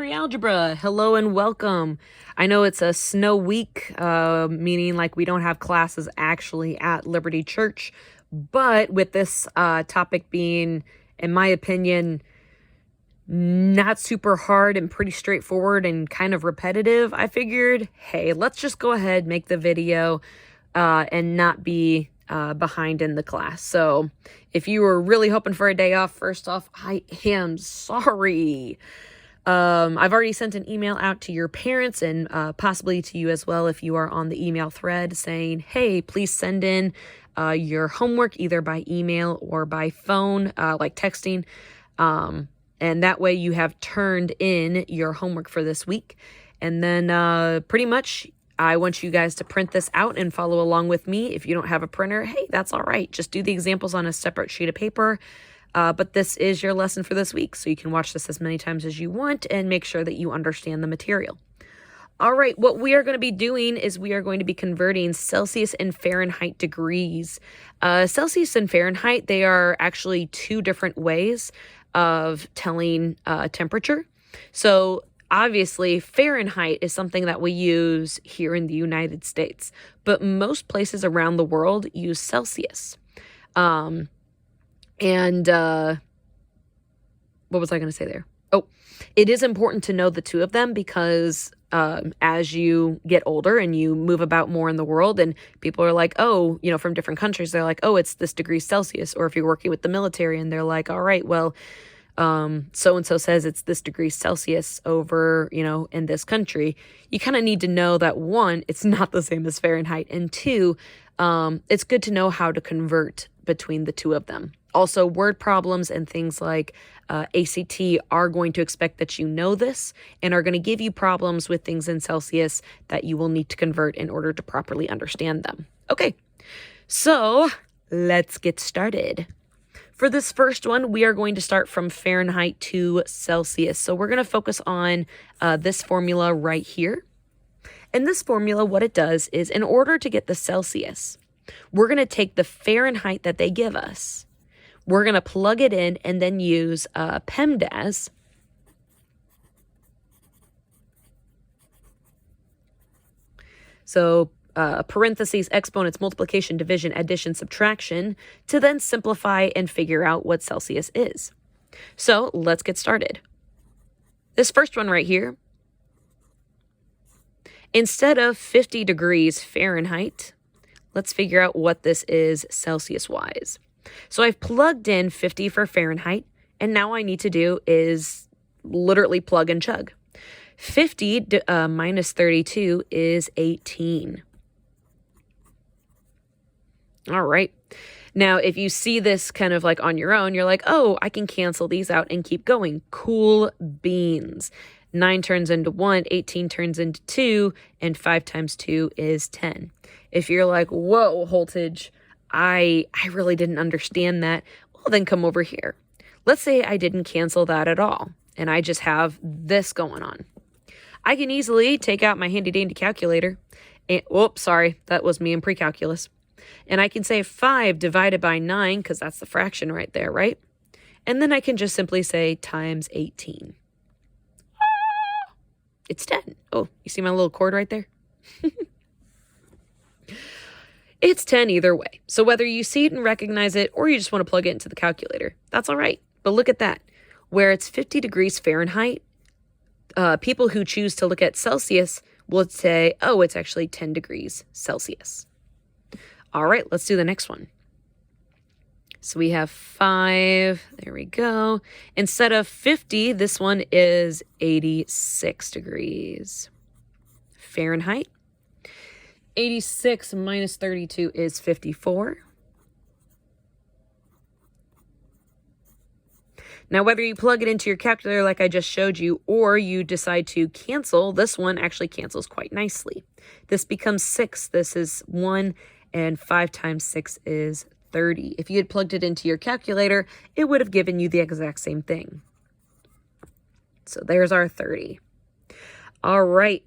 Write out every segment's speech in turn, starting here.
Pre-Algebra. Hello and welcome. I know it's a snow week, meaning like we don't have classes actually at Liberty Church, but with this topic being, in my opinion, not super hard and pretty straightforward and kind of repetitive, I figured, hey, let's just go ahead, make the video and not be behind in the class. So if you were really hoping for a day off, first off, I am sorry. I've already sent an email out to your parents and possibly to you as well if you are on the email thread saying, hey, please send in your homework either by email or by phone, like texting. And that way you have turned in your homework for this week. And then pretty much I want you guys to print this out and follow along with me. If you don't have a printer, hey, that's all right. Just do the examples on a separate sheet of paper. But this is your lesson for this week, so you can watch this as many times as you want and make sure that you understand the material. All right, what we are going to be doing is we are going to be converting Celsius and Fahrenheit degrees. Celsius and Fahrenheit, they are actually two different ways of telling temperature. So obviously, Fahrenheit is something that we use here in the United States, but most places around the world use Celsius. What was I going to say there? Oh, it is important to know the two of them because as you get older and you move about more in the world and people are like, oh, from different countries, they're like, oh, it's this degrees Celsius. Or if you're working with the military and they're like, all right, well, so-and-so says it's this degrees Celsius over, in this country. You kind of need to know that one, it's not the same as Fahrenheit. And two, it's good to know how to convert between the two of them. Also, word problems and things like ACT are going to expect that you know this and are going to give you problems with things in Celsius that you will need to convert in order to properly understand them. Okay, so let's get started. For this first one, we are going to start from Fahrenheit to Celsius. So we're going to focus on this formula right here. And this formula, what it does is in order to get the Celsius, we're going to take the Fahrenheit that they give us. We're going to plug it in and then use PEMDAS. So parentheses, exponents, multiplication, division, addition, subtraction, to then simplify and figure out what Celsius is. So let's get started. This first one right here, instead of 50 degrees Fahrenheit, let's figure out what this is Celsius-wise. So I've plugged in 50 for Fahrenheit, and now I need to do is literally plug and chug. 50 minus 32 is 18. All right. Now, if you see this kind of like on your own, you're like, oh, I can cancel these out and keep going. Cool beans. 9 turns into 1, 18 turns into 2, and 5 times 2 is 10. If you're like, whoa, Holtage, I really didn't understand that, well, then come over here. Let's say I didn't cancel that at all, and I just have this going on. I can easily take out my handy-dandy calculator, and, whoops, sorry, that was me in pre-calculus. And I can say 5 divided by 9, because that's the fraction right there, right? And then I can just simply say times 18. It's 10. Oh, you see my little cord right there? It's 10 either way. So whether you see it and recognize it or you just want to plug it into the calculator, that's all right. But look at that. Where it's 50 degrees Fahrenheit, people who choose to look at Celsius will say, oh, it's actually 10 degrees Celsius. All right, let's do the next one. So we have 5. There we go. Instead of 50, this one is 86 degrees Fahrenheit. 86 minus 32 is 54. Now, whether you plug it into your calculator like I just showed you, or you decide to cancel, this one actually cancels quite nicely. This becomes 6. This is 1, and 5 times 6 is 30. If you had plugged it into your calculator, it would have given you the exact same thing. So there's our 30. All right.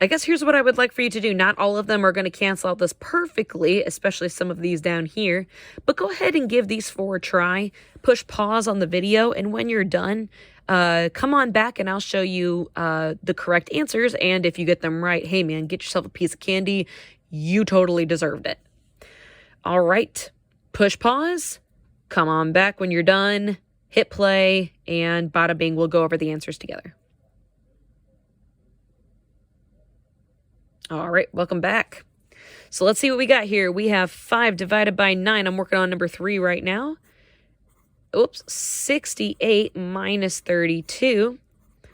I guess here's what I would like for you to do. Not all of them are going to cancel out this perfectly, especially some of these down here. But go ahead and give these 4 a try. Push pause on the video, and when you're done, come on back and I'll show you the correct answers. And if you get them right, hey man, get yourself a piece of candy. You totally deserved it. All right, push pause. Come on back when you're done. Hit play, and bada bing, we'll go over the answers together. All right, welcome back. So let's see what we got here. We have 5 divided by 9. I'm working on number 3 right now. Oops, 68 minus 32.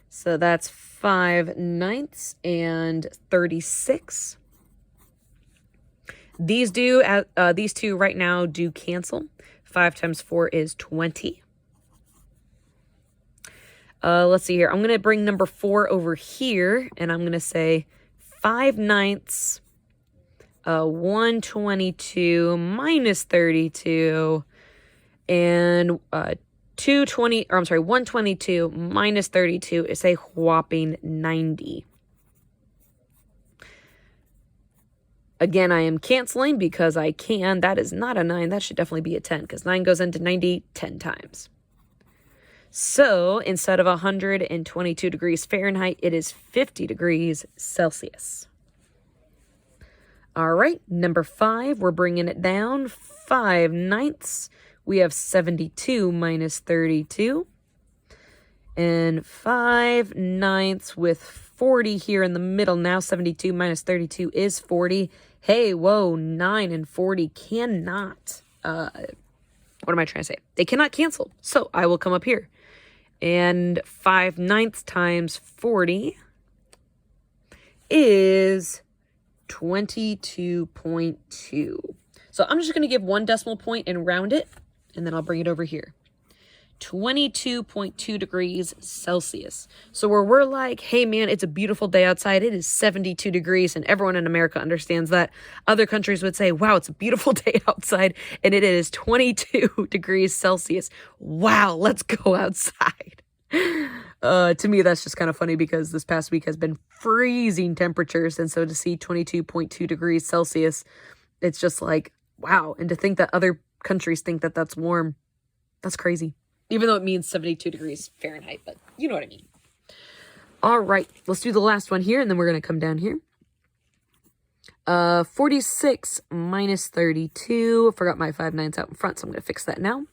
So that's 5/9 and 36. These two right now do cancel. 5 times 4 is 20. Let's see here. I'm going to bring number 4 over here, and I'm going to say 5/9, 122 minus 32, and 122 minus 32 is a whopping 90. Again, I am canceling because I can. That is not a 9. That should definitely be a 10 because 9 goes into 90 10 times. So instead of 122 degrees Fahrenheit, it is 50 degrees Celsius. All right, number 5, we're bringing it down. 5/9. We have 72 minus 32. And 5/9 with 40 here in the middle. Now 72 minus 32 is 40. Hey, whoa, 9 and 40 cannot, what am I trying to say? They cannot cancel. So I will come up here. And 5/9 times 40 is 22.2. So I'm just going to give 1 decimal point and round it, and then I'll bring it over here. 22.2 degrees Celsius. So where we're like, hey man, it's a beautiful day outside. It is 72 degrees, and everyone in America understands that. Other countries would say, wow, it's a beautiful day outside, and it is 22 degrees Celsius. Wow, let's go outside. To me, that's just kind of funny because this past week has been freezing temperatures, and so to see 22.2 degrees Celsius, it's just like, wow. And to think that other countries think that that's warm, that's crazy. Even though it means 72 degrees Fahrenheit, but you know what I mean. All right, let's do the last one here, and then we're going to come down here. 46 minus 32. I forgot my 5/9 out in front, so I'm going to fix that now.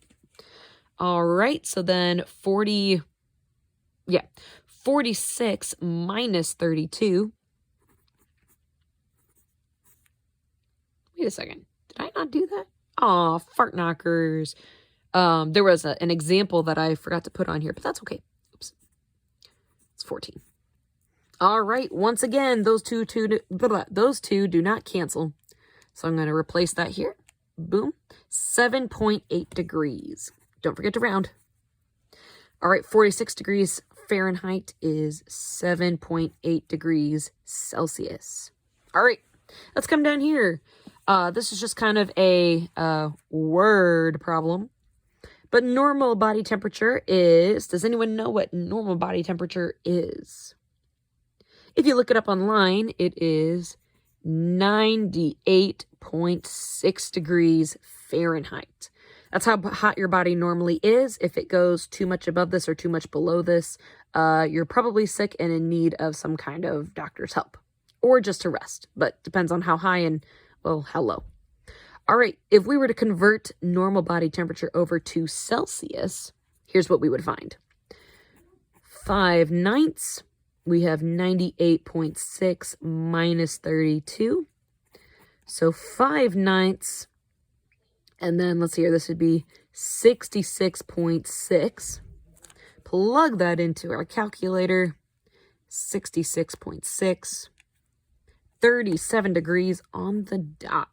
All right, so then 46 minus 32. Wait a second. Did I not do that? Aw, fart knockers. There was an example that I forgot to put on here, but that's okay. Oops. It's 14. All right. Once again, those two do not cancel. So I'm going to replace that here. Boom. 7.8 degrees. Don't forget to round. All right. 46 degrees Fahrenheit is 7.8 degrees Celsius. All right. Let's come down here. This is just kind of a word problem. But normal body temperature is, does anyone know what normal body temperature is? If you look it up online, it is 98.6 degrees Fahrenheit. That's how hot your body normally is. If it goes too much above this or too much below this, you're probably sick and in need of some kind of doctor's help. Or just to rest, but depends on how high and, well, how low. All right, if we were to convert normal body temperature over to Celsius, here's what we would find. 5/9, we have 98.6 minus 32. So 5/9, and then let's see here, this would be 66.6. Plug that into our calculator, 66.6, 37 degrees on the dot.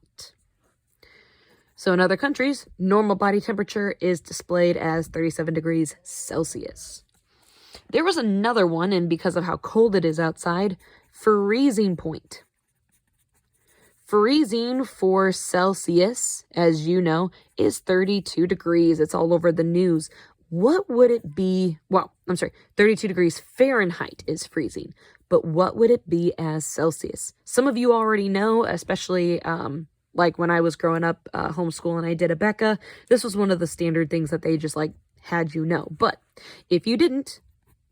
So in other countries, normal body temperature is displayed as 37 degrees Celsius. There was another one, and because of how cold it is outside, freezing point. Freezing for Celsius, as you know, is 32 degrees. It's all over the news. what would it be? Well, I'm sorry, 32 degrees Fahrenheit is freezing, but what would it be as Celsius? Some of you already know, especially like when I was growing up homeschool and I did a Becca, this was one of the standard things that they just like had you know. But if you didn't,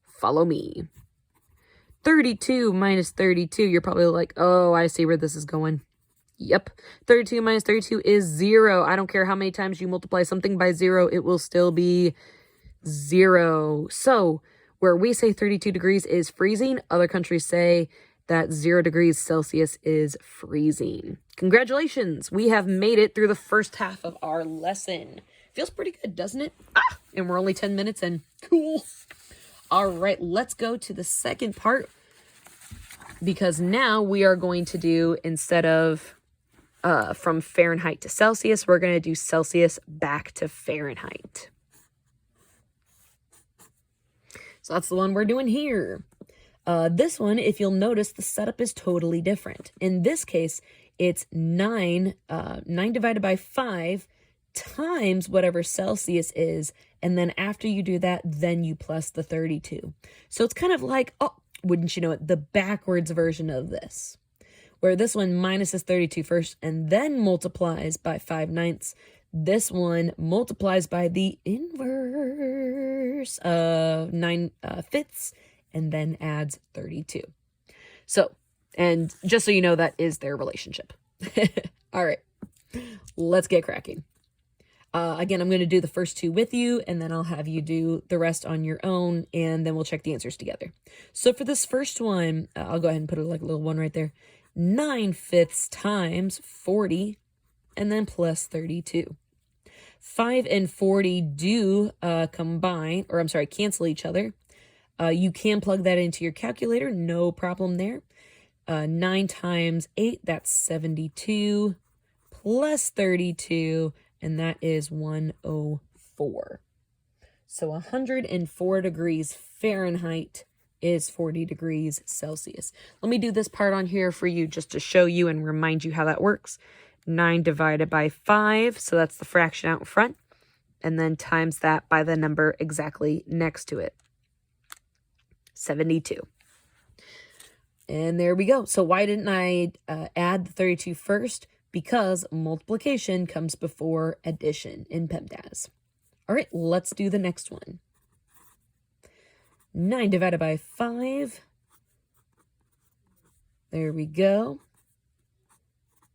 follow me. 32 minus 32, you're probably like, oh, I see where this is going. Yep, 32 minus 32 is 0. I don't care how many times you multiply something by 0, it will still be 0. So where we say 32 degrees is freezing, other countries say that 0 degrees Celsius is freezing. Congratulations, we have made it through the first half of our lesson. Feels pretty good, doesn't it? And we're only 10 minutes in. Cool. All right, let's go to the second part, because now we are going to do, instead of from Fahrenheit to Celsius, we're going to do Celsius back to Fahrenheit. So that's the one we're doing here. This one, if you'll notice, the setup is totally different. In this case, it's 9 divided by 5 times whatever Celsius is, and then after you do that, then you plus the 32. So it's kind of like, oh, wouldn't you know it, the backwards version of this, where this one minuses 32 first and then multiplies by 5/9. This one multiplies by the inverse of 9/5 and then adds 32. So, and just so you know, that is their relationship. All right, let's get cracking. Again, I'm going to do the first two with you, and then I'll have you do the rest on your own, and then we'll check the answers together. So for this first one, I'll go ahead and put like a little 1 right there. 9/5 times 40, and then plus 32. 5 and 40 do combine, or I'm sorry, cancel each other. You can plug that into your calculator, no problem there. 9 times 8, that's 72, plus 32, and that is 104. So 104 degrees Fahrenheit is 40 degrees Celsius. Let me do this part on here for you just to show you and remind you how that works. 9 divided by 5, so that's the fraction out in front, and then times that by the number exactly next to it. 72. And there we go. So why didn't I add the 32 first? Because multiplication comes before addition in PEMDAS. All right, let's do the next one. 9 divided by 5. There we go.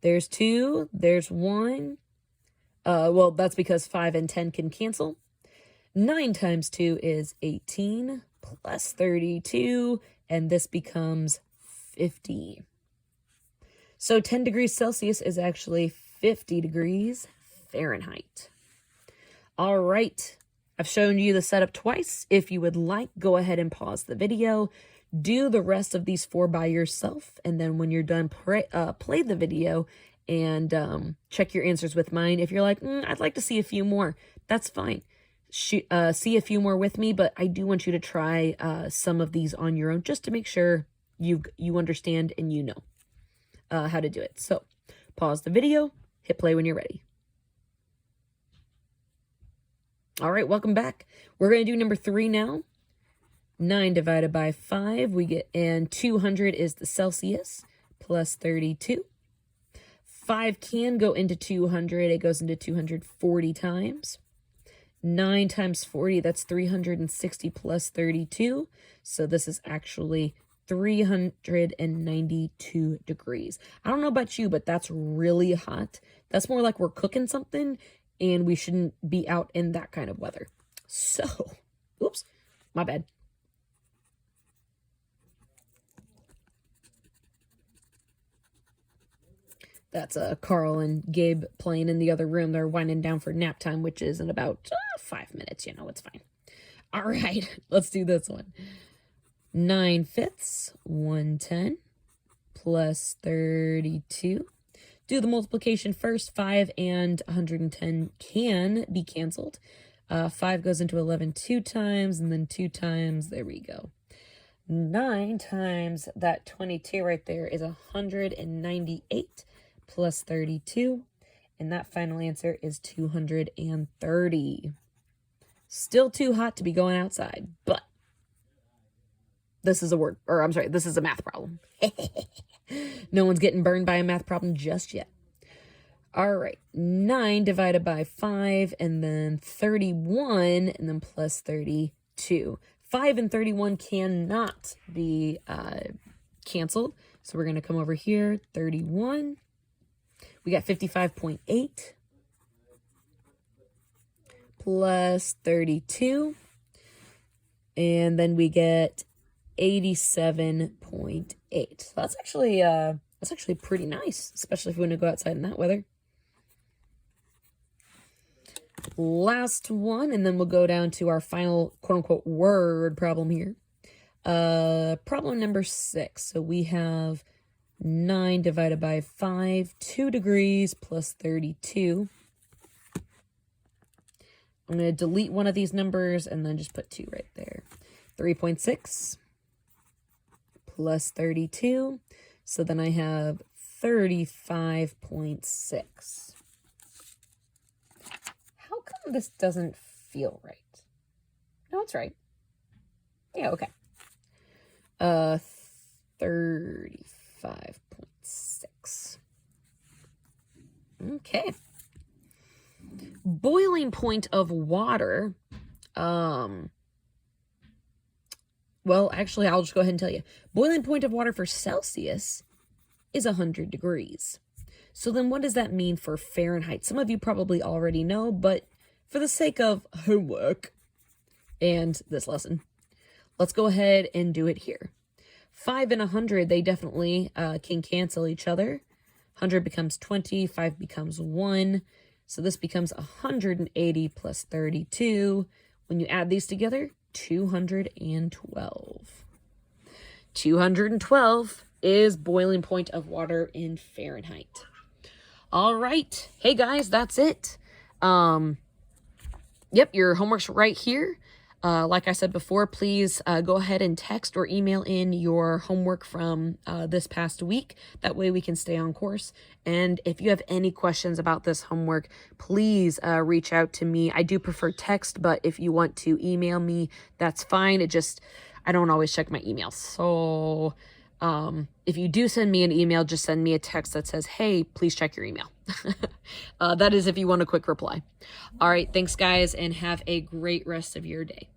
There's 2. There's 1. Well, that's because 5 and 10 can cancel. 9 times 2 is 18 plus 32, and this becomes 50. So 10 degrees Celsius is actually 50 degrees Fahrenheit. All right, I've shown you the setup twice. If you would like, go ahead and pause the video. Do the rest of these 4 by yourself, and then when you're done, play the video and check your answers with mine. If you're like, I'd like to see a few more, that's fine. See a few more with me, but I do want you to try some of these on your own just to make sure you understand and you know how to do it. So pause the video, hit play when you're ready. All right, welcome back. We're going to do number 3 now. 9 divided by 5, we get, and 200 is the Celsius, plus 32. 5 can go into 200. It goes into 240 times. 9 times 40, that's 360 plus 32. So this is actually 392 degrees. I don't know about you, but that's really hot. That's more like we're cooking something, and we shouldn't be out in that kind of weather. So, oops, my bad. That's Carl and Gabe playing in the other room. They're winding down for nap time, which is in about 5 minutes. You know, it's fine. All right, let's do this one. 9/5, 110, plus 32. Do the multiplication first. 5 and 110 can be canceled. 5 goes into 11 2 times, and then 2 times. There we go. 9 times that 22 right there is 198 plus 32. And that final answer is 230. Still too hot to be going outside, but this is a word, or I'm sorry, this is a math problem. No one's getting burned by a math problem just yet. All right, 9 divided by 5, and then 31, and then plus 32. 5 and 31 cannot be canceled. So we're going to come over here, 31. We got 55.8 plus 32. And then we get 87.8. So that's actually pretty nice, especially if we want to go outside in that weather. Last one, and then we'll go down to our final quote-unquote word problem here. Problem number 6. So we have 9 divided by 5, 2 degrees plus 32. I'm going to delete one of these numbers and then just put 2 right there. 3.6 plus 32. So then I have 35.6. How come this doesn't feel right? No, it's right. Yeah, okay. 35.6. Okay. Boiling point of water. Well, actually, I'll just go ahead and tell you. Boiling point of water for Celsius is 100 degrees. So then what does that mean for Fahrenheit? Some of you probably already know, but for the sake of homework and this lesson, let's go ahead and do it here. 5 and 100, they definitely can cancel each other. 100 becomes 20, 5 becomes 1. So this becomes 180 plus 32. When you add these together, 212. 212 is boiling point of water in Fahrenheit. All right. Hey, guys, that's it. Yep, your homework's right here. Like I said before, please go ahead and text or email in your homework from this past week. That way we can stay on course. And if you have any questions about this homework, please reach out to me. I do prefer text, but if you want to email me, that's fine. I don't always check my emails. So if you do send me an email, just send me a text that says, hey, please check your email. That is if you want a quick reply. All right, thanks, guys, and have a great rest of your day.